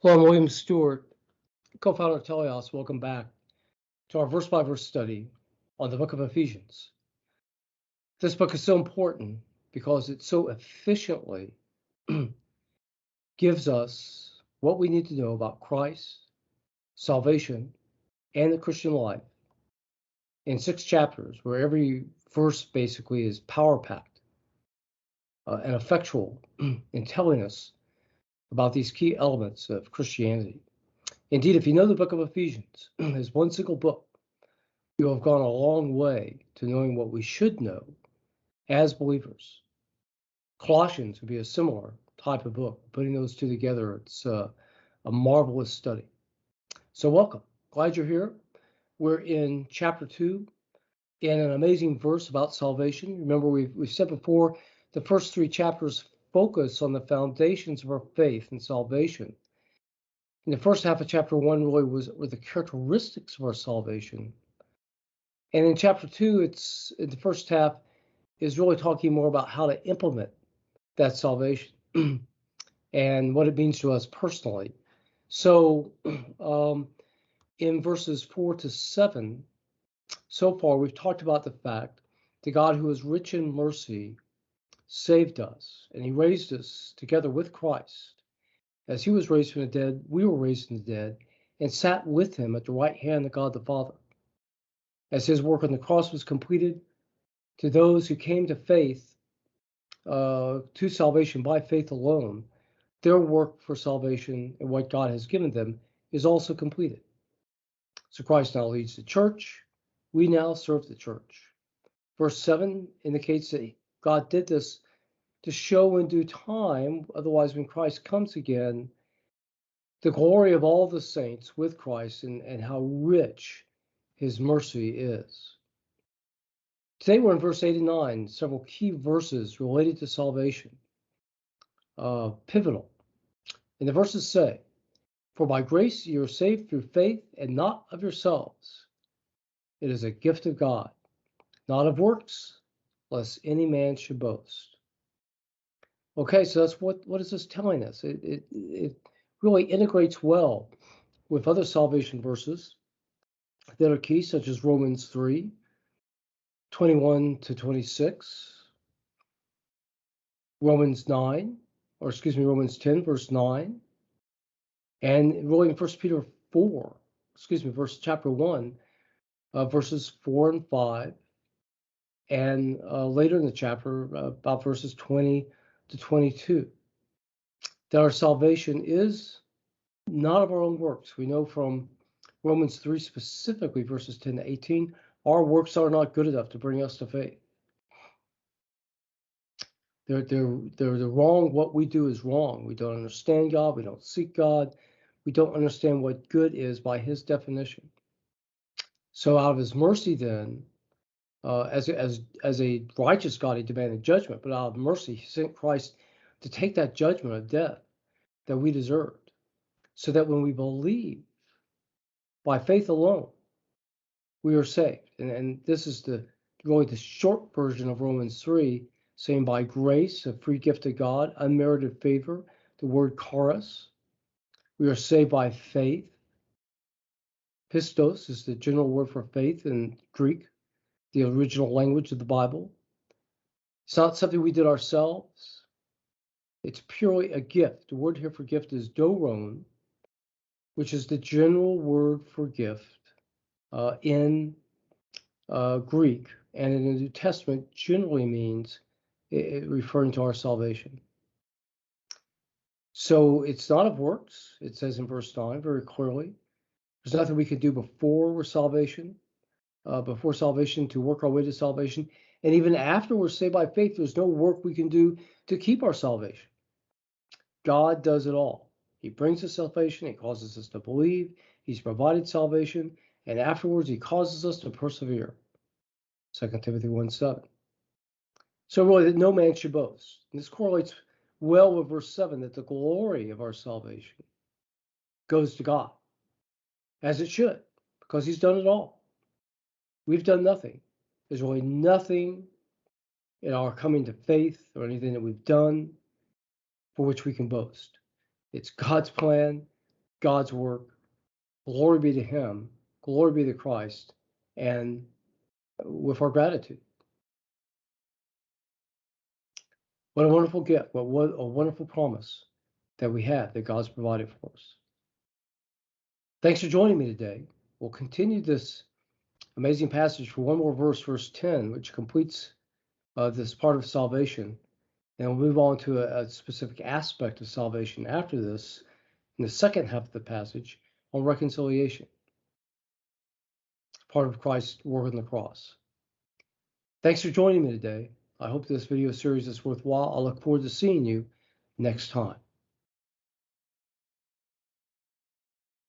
Hello, I'm William Stewart, co-founder of Teleios. Welcome back to our verse-by-verse study on the book of Ephesians. This book is so important because it so efficiently gives us what we need to know about Christ, salvation, and the Christian life in 6 chapters, where every verse basically is power-packed and effectual in telling us about these key elements of Christianity. Indeed, if you know the book of Ephesians as one single book, you have gone a long way to knowing what we should know as believers. Colossians would be a similar type of book. Putting those two together, it's a marvelous study. So welcome. Glad you're here. We're in chapter 2 in an amazing verse about salvation. Remember, we've said before, the first 3 chapters focus on the foundations of our faith and salvation. In the first half of chapter 1 really were the characteristics of our salvation. And in chapter 2, it's in the first half, is really talking more about how to implement that salvation and what it means to us personally. So in verses 4 to 7, so far we've talked about the fact that God, who is rich in mercy, saved us, and he raised us together with Christ. As he was raised from the dead, we were raised from the dead and sat with him at the right hand of God the Father. As his work on the cross was completed, to those who came to faith, to salvation by faith alone, their work for salvation and what God has given them is also completed. So Christ now leads the church. We now serve the church. Verse 7 indicates that God did this to show in due time, otherwise when Christ comes again, the glory of all the saints with Christ and how rich his mercy is. Today we're in verse 8 and 9, several key verses related to salvation, pivotal. And the verses say, "For by grace you are saved through faith, and not of yourselves. It is a gift of God, not of works, lest any man should boast." Okay, so that's what is this telling us? It really integrates well with other salvation verses that are key, such as Romans 3, 21 to 26, Romans 10, verse 9, and really in 1 Peter 4, chapter 1, verses 4 and 5, and later in the chapter, about verses 20 to 22, that our salvation is not of our own works. We know from Romans 3 specifically, verses 10 to 18, our works are not good enough to bring us to faith. They're wrong. What we do is wrong. We don't understand God. We don't seek God. We don't understand what good is by his definition. So out of his mercy then, as a righteous God, he demanded judgment, but out of mercy, he sent Christ to take that judgment of death that we deserved, so that when we believe by faith alone, we are saved. And this is really the short version of Romans 3, saying by grace, a free gift of God, unmerited favor, the word charis. We are saved by faith. Pistos is the general word for faith in Greek, the original language of the Bible. It's not something we did ourselves. It's purely a gift. The word here for gift is doron, which is the general word for gift in Greek, and in the New Testament generally means referring to our salvation. So it's not of works, it says in verse 9 very clearly. There's nothing we can do before salvation to work our way to salvation. And even after we're saved by faith, there's no work we can do to keep our salvation. God does it all. He brings us salvation. He causes us to believe. He's provided salvation. And afterwards, he causes us to persevere. 2 Timothy 1:7. So really, that no man should boast. And this correlates well with verse 7, that the glory of our salvation goes to God, as it should, because he's done it all. We've done nothing. There's really nothing in our coming to faith or anything that we've done for which we can boast. It's God's plan. God's work. Glory be to him. Glory be to Christ. And with our gratitude. What a wonderful gift. What a wonderful promise that we have that God's provided for us. Thanks for joining me today. We'll continue this amazing passage for one more verse, verse 10, which completes this part of salvation. And we'll move on to a specific aspect of salvation after this, in the second half of the passage, on reconciliation, part of Christ's work on the cross. Thanks for joining me today. I hope this video series is worthwhile. I look forward to seeing you next time.